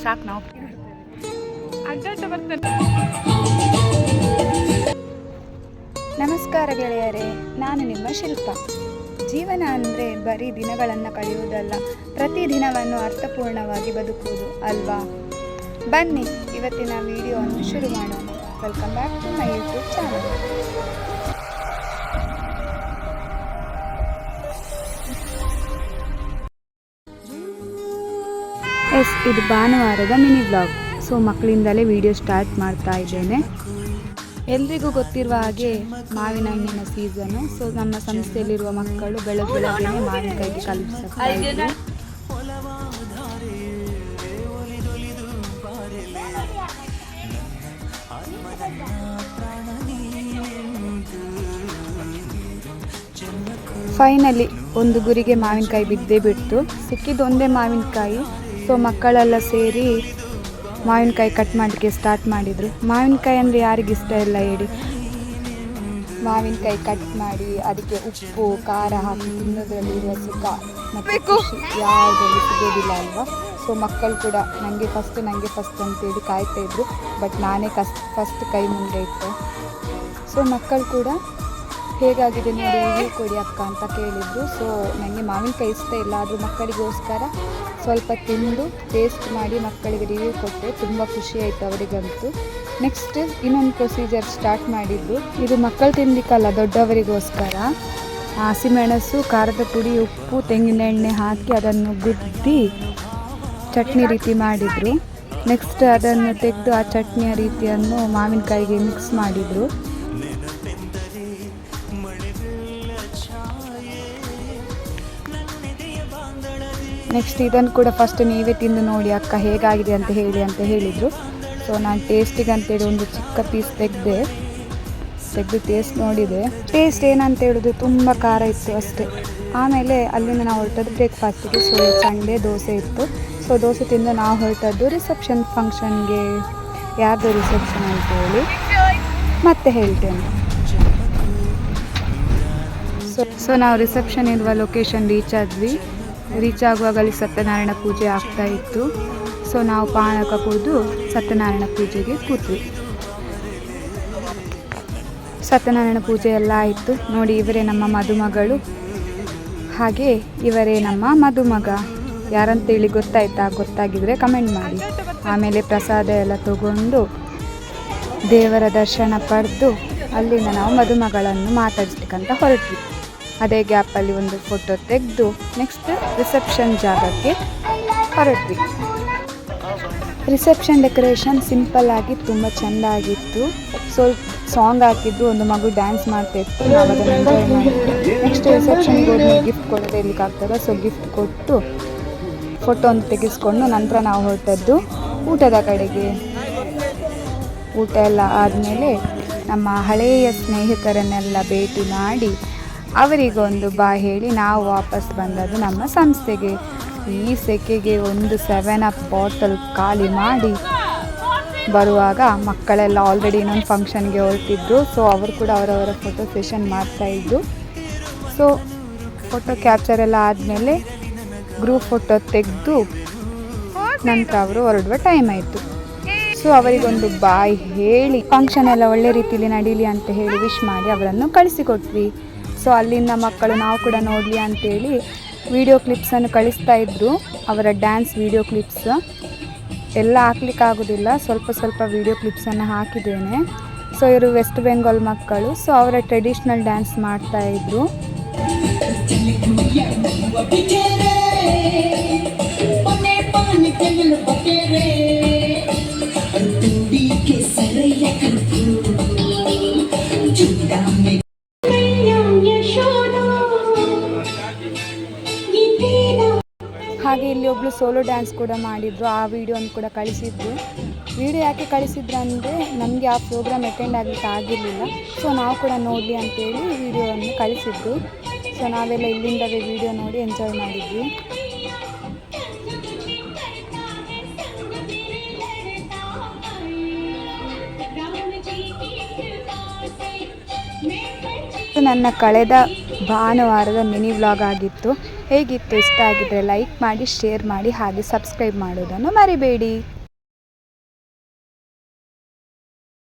ಸಾಕು ನಾವು ಅಡ್ಡಾಟ ಬರ್ತೇನೆ. ನಮಸ್ಕಾರ ಗೆಳೆಯರೇ, ನಾನು ನಿಮ್ಮ ಶಿಲ್ಪ. ಜೀವನ ಅಂದರೆ ಬರೀ ದಿನಗಳನ್ನು ಕಳೆಯುವುದಲ್ಲ, ಪ್ರತಿ ದಿನವನ್ನು ಅರ್ಥಪೂರ್ಣವಾಗಿ ಬದುಕುವುದು ಅಲ್ವಾ? ಬನ್ನಿ ಇವತ್ತಿನ ವಿಡಿಯೋವನ್ನು ಶುರು ಮಾಡೋಣ. Welcome back to my YouTube channel. ಇದು ಭಾನುವಾರದ ಮಿನಿ ಬ್ಲಾಗ್. ಸೊ ಮಕ್ಕಳಿಂದಲೇ ವಿಡಿಯೋ ಸ್ಟಾರ್ಟ್ ಮಾಡ್ತಾ ಇದ್ದೇನೆ. ಎಲ್ರಿಗೂ ಗೊತ್ತಿರುವ ಹಾಗೆ ಮಾವಿನ ಹಣ್ಣಿನ ಸೀಸನು. ಸೊ ನಮ್ಮ ಸಂಸ್ಥೆಯಲ್ಲಿರುವ ಮಕ್ಕಳು ಬೆಳಗ್ಗೆ ಮಾವಿನಕಾಯಿಗೆ ಕಲಿಸ್ತಾ ಇದ್ರು. ಫೈನಲಿ ಒಂದು ಗುರಿಗೆ ಮಾವಿನಕಾಯಿ ಬಿದ್ದೇ ಬಿಟ್ಟು, ಸಿಕ್ಕಿದ್ದು ಒಂದೇ ಮಾವಿನಕಾಯಿ. ಸೊ ಮಕ್ಕಳೆಲ್ಲ ಸೇರಿ ಮಾವಿನಕಾಯಿ ಕಟ್ ಮಾಡಲಿಕ್ಕೆ ಸ್ಟಾರ್ಟ್ ಮಾಡಿದರು. ಮಾವಿನಕಾಯಿ ಅಂದರೆ ಯಾರಿಗಿಷ್ಟ ಇಲ್ಲ ಹೇಳಿ. ಮಾವಿನಕಾಯಿ ಕಟ್ ಮಾಡಿ ಅದಕ್ಕೆ ಉಪ್ಪು ಖಾರ ಹಾಕಿ ತಿನ್ನೋದ್ರಲ್ಲಿರುವ ಸುಖ ಮತ್ತು ಖುಷಿ ಯಾವುದರಲ್ಲಿ ಸಿಗೋದಿಲ್ಲ ಅಲ್ವಾ? ಸೊ ಮಕ್ಕಳು ಕೂಡ ನನಗೆ ಫಸ್ಟ್ ಅಂತೇಳಿ ಕಾಯ್ತಾ ಇದ್ರು. ಬಟ್ ನಾನೇ ಫಸ್ಟ್ ಕೈ ಮುಂದೆ ಇಟ್ಟೆ. ಸೊ ಮಕ್ಕಳು ಕೂಡ ಹೇಗಾಗಿದೆ ನೋಡಿ ರಿವ್ಯೂ ಕೊಡಿ ಅಕ್ಕ ಅಂತ ಕೇಳಿದರು. ಸೊ ನನಗೆ ಮಾವಿನಕಾಯಿ ಇಷ್ಟ ಇಲ್ಲ, ಆದರೂ ಮಕ್ಕಳಿಗೋಸ್ಕರ ಸ್ವಲ್ಪ ತಿಂದು ಟೇಸ್ಟ್ ಮಾಡಿ ಮಕ್ಕಳಿಗೆ ರಿವ್ಯೂ ಕೊಟ್ಟೆ. ತುಂಬ ಖುಷಿ ಆಯಿತು ಅವರಿಗಂತೂ. ನೆಕ್ಸ್ಟ್ ಇನ್ನೊಂದು ಪ್ರೊಸೀಜರ್ ಸ್ಟಾರ್ಟ್ ಮಾಡಿದ್ದು. ಇದು ಮಕ್ಕಳು ತಿನ್ನಲಿಕ್ಕಲ್ಲ, ದೊಡ್ಡವರಿಗೋಸ್ಕರ. ಹಸಿಮೆಣಸು, ಖಾರದ ಪುಡಿ, ಉಪ್ಪು, ತೆಂಗಿನ ಎಣ್ಣೆ ಹಾಕಿ ಅದನ್ನು ಗುದ್ದಿ ಚಟ್ನಿ ರೀತಿ ಮಾಡಿದರು. ನೆಕ್ಸ್ಟ್ ಅದನ್ನು ತೆಗೆದು ಆ ಚಟ್ನಿಯ ರೀತಿಯನ್ನು ಮಾವಿನಕಾಯಿಗೆ ಮಿಕ್ಸ್ ಮಾಡಿದರು. ನೆಕ್ಸ್ಟ್ ಇದನ್ನು ಕೂಡ ಫಸ್ಟ್ ನೀವೇ ತಿಂದು ನೋಡಿ ಅಕ್ಕ ಹೇಗಾಗಿದೆ ಅಂತ ಹೇಳಿದರು. ಸೊ ನಾನು ಟೇಸ್ಟಿಗೆ ಅಂತೇಳಿ ಒಂದು ಚಿಕ್ಕ ಪೀಸ್ ತೆಗೆದು ಟೇಸ್ಟ್ ನೋಡಿದೆ. ಟೇಸ್ಟ್ ಏನಂತ ಹೇಳಿದ್ರು ತುಂಬ ಖಾರ ಇತ್ತು ಅಷ್ಟೇ. ಆಮೇಲೆ ಅಲ್ಲಿಂದ ನಾವು ಹೊರಟದ್ದು ಬ್ರೇಕ್ಫಾಸ್ಟಿಗೆ. ಸೊ ಸಂಡೇ ದೋಸೆ ಇತ್ತು. ಸೊ ದೋಸೆ ತಿಂದು ನಾವು ಹೊರಟದ್ದು ರಿಸೆಪ್ಷನ್ ಫಂಕ್ಷನ್ಗೆ. ಯಾರ್ದು ರಿಸೆಪ್ಷನ್ ಅಂತೇಳಿ ಮತ್ತೆ ಹೇಳ್ತೇನೆ. ಸೊ ನಾವು ರಿಸೆಪ್ಷನ್ ಇರುವ ಲೊಕೇಶನ್ ರೀಚ್ ಆಗುವಾಗ ಅಲ್ಲಿ ಸತ್ಯನಾರಾಯಣ ಪೂಜೆ ಆಗ್ತಾ ಇತ್ತು. ಸೊ ನಾವು ಪಾನಕ ಕುಡಿದು ಸತ್ಯನಾರಾಯಣ ಪೂಜೆಗೆ ಕೂತ್ವಿ. ಸತ್ಯನಾರಾಯಣ ಪೂಜೆ ಎಲ್ಲ ಆಯಿತು. ನೋಡಿ ಇವರೇ ನಮ್ಮ ಮದುಮಗಳು, ಹಾಗೆ ಇವರೇ ನಮ್ಮ ಮದುಮಗ. ಯಾರಂತೇಳಿ ಗೊತ್ತಾಗಿದ್ರೆ ಕಮೆಂಟ್ ಮಾಡಿ. ಆಮೇಲೆ ಪ್ರಸಾದ ಎಲ್ಲ ತಗೊಂಡು ದೇವರ ದರ್ಶನ ಪಡೆದು ಅಲ್ಲಿಂದ ನಾವು ಮದುಮಗಳನ್ನು ಮಾತಾಡಿಸ್ಲಿಕ್ಕಂತ ಹೊರಟ್ವಿ. ಅದೇ ಗ್ಯಾಪಲ್ಲಿ ಒಂದು ಫೋಟೋ ತೆಗೆದು ನೆಕ್ಸ್ಟ್ ರಿಸೆಪ್ಷನ್ ಜಾಗಕ್ಕೆ ಹೊರಟ್ವಿ. ರಿಸೆಪ್ಷನ್ ಡೆಕೋರೇಷನ್ ಸಿಂಪಲ್ ಆಗಿ ತುಂಬ ಚೆಂದ ಆಗಿತ್ತು. ಸ್ವಲ್ಪ ಸಾಂಗ್ ಹಾಕಿದ್ದು, ಒಂದು ಮಗು ಡ್ಯಾನ್ಸ್ ಮಾಡ್ತಾ ಇತ್ತು, ನಾವು ಅದನ್ನು ಎಂಜಾಯ್ ಮಾಡಿದ್ವಿ. ನೆಕ್ಸ್ಟ್ ರಿಸೆಪ್ಷನ್ಗೆ ಹೋಗಿ ಗಿಫ್ಟ್ ಕೊಡೋದು ಇರ್ಲಿಕ್ಕಾಗ್ತದೆ. ಸೊ ಗಿಫ್ಟ್ ಕೊಟ್ಟು ಫೋಟೋ ಒಂದು ತೆಗೆಸ್ಕೊಂಡು ನಂತರ ನಾವು ಹೊರಟದ್ದು ಊಟದ ಕಡೆಗೆ. ಊಟ ಎಲ್ಲ ಆದಮೇಲೆ ನಮ್ಮ ಹಳೆಯ ಸ್ನೇಹಿತರನ್ನೆಲ್ಲ ಭೇಟಿ ಮಾಡಿ ಅವರಿಗೊಂದು ಬಾಯ್ ಹೇಳಿ ನಾವು ವಾಪಸ್ ಬಂದದ್ದು ನಮ್ಮ ಸಂಸ್ಥೆಗೆ. ಈ ಸೆಕೆಗೆ ಒಂದು 7 ಬಾಟಲ್ ಖಾಲಿ ಮಾಡಿ ಬರುವಾಗ ಮಕ್ಕಳೆಲ್ಲ ಆಲ್ರೆಡಿ ಇನ್ನೊಂದು ಫಂಕ್ಷನ್ಗೆ ಹೊರಟಿದ್ರು. ಸೊ ಅವರು ಕೂಡ ಅವರವರ ಫೋಟೋ ಸೆಷನ್ ಮಾಡ್ತಾಯಿದ್ರು. ಸೊ ಫೋಟೋ ಕ್ಯಾಪ್ಚರ್ ಎಲ್ಲ ಆದಮೇಲೆ ಗ್ರೂಪ್ ಫೋಟೋ ತೆಗೆದು ನಂತರ ಅವರು ಹೊರಡುವ ಟೈಮ್ ಆಯಿತು. ಸೊ ಅವರಿಗೊಂದು ಬಾಯ್ ಹೇಳಿ ಫಂಕ್ಷನ್ ಎಲ್ಲ ಒಳ್ಳೆ ರೀತಿಯಲ್ಲಿ ನಡೀಲಿ ಅಂತ ಹೇಳಿ ವಿಶ್ ಮಾಡಿ ಅವರನ್ನು ಕಳಿಸಿಕೊಟ್ವಿ. ಸೊ ಅಲ್ಲಿಂದ ಮಕ್ಕಳು ನಾವು ಕೂಡ ನೋಡಲಿ ಅಂತೇಳಿ ವಿಡಿಯೋ ಕ್ಲಿಪ್ಸನ್ನು ಕಳಿಸ್ತಾ ಇದ್ದರು. ಅವರ ಡ್ಯಾನ್ಸ್ ವಿಡಿಯೋ ಕ್ಲಿಪ್ಸ್ ಎಲ್ಲ ಹಾಕ್ಲಿಕ್ಕಾಗೋದಿಲ್ಲ, ಸ್ವಲ್ಪ ವಿಡಿಯೋ ಕ್ಲಿಪ್ಸನ್ನು ಹಾಕಿದ್ದೇನೆ. ಸೊ ಇವರು ವೆಸ್ಟ್ ಬೆಂಗಾಲ್ ಮಕ್ಕಳು. ಸೊ ಅವರ ಟ್ರೆಡಿಷ್ನಲ್ ಡ್ಯಾನ್ಸ್ ಮಾಡ್ತಾಯಿದ್ರು. ಹಾಗೆ ಇಲ್ಲಿ ಒಬ್ಬಳು ಸೋಲೋ ಡ್ಯಾನ್ಸ್ ಕೂಡ ಮಾಡಿದ್ರು. ಆ ವಿಡಿಯೋನ ಕೂಡ ಕಳಿಸಿದ್ರು. ವಿಡಿಯೋ ಯಾಕೆ ಕಳಿಸಿದ್ರು ಅಂದರೆ ನಮಗೆ ಆ ಪ್ರೋಗ್ರಾಮ್ ಅಟೆಂಡ್ ಆಗಲಿಕ್ಕೆ ಆಗಿರಲಿಲ್ಲ. ಸೊ ನಾವು ಕೂಡ ನೋಡಲಿ ಅಂತೇಳಿ ವಿಡಿಯೋವನ್ನು ಕಳಿಸಿದ್ರು. ಸೊ ನಾವೆಲ್ಲ ಇಲ್ಲಿಂದವೇ ವಿಡಿಯೋ ನೋಡಿ ಎಂಜಾಯ್ ಮಾಡಿದ್ವಿ. ನನ್ನ ಕಳೆದ ಭಾನುವಾರದ ಮಿನಿ ವ್ಲಾಗ್ ಆಗಿತ್ತು. ಹೇಗಿತ್ತು, ಇಷ್ಟ ಆಗಿದ್ದರೆ ಲೈಕ್ ಮಾಡಿ, ಶೇರ್ ಮಾಡಿ, ಹಾಗೆ ಸಬ್ಸ್ಕ್ರೈಬ್ ಮಾಡೋದನ್ನು ಮರಿಬೇಡಿ.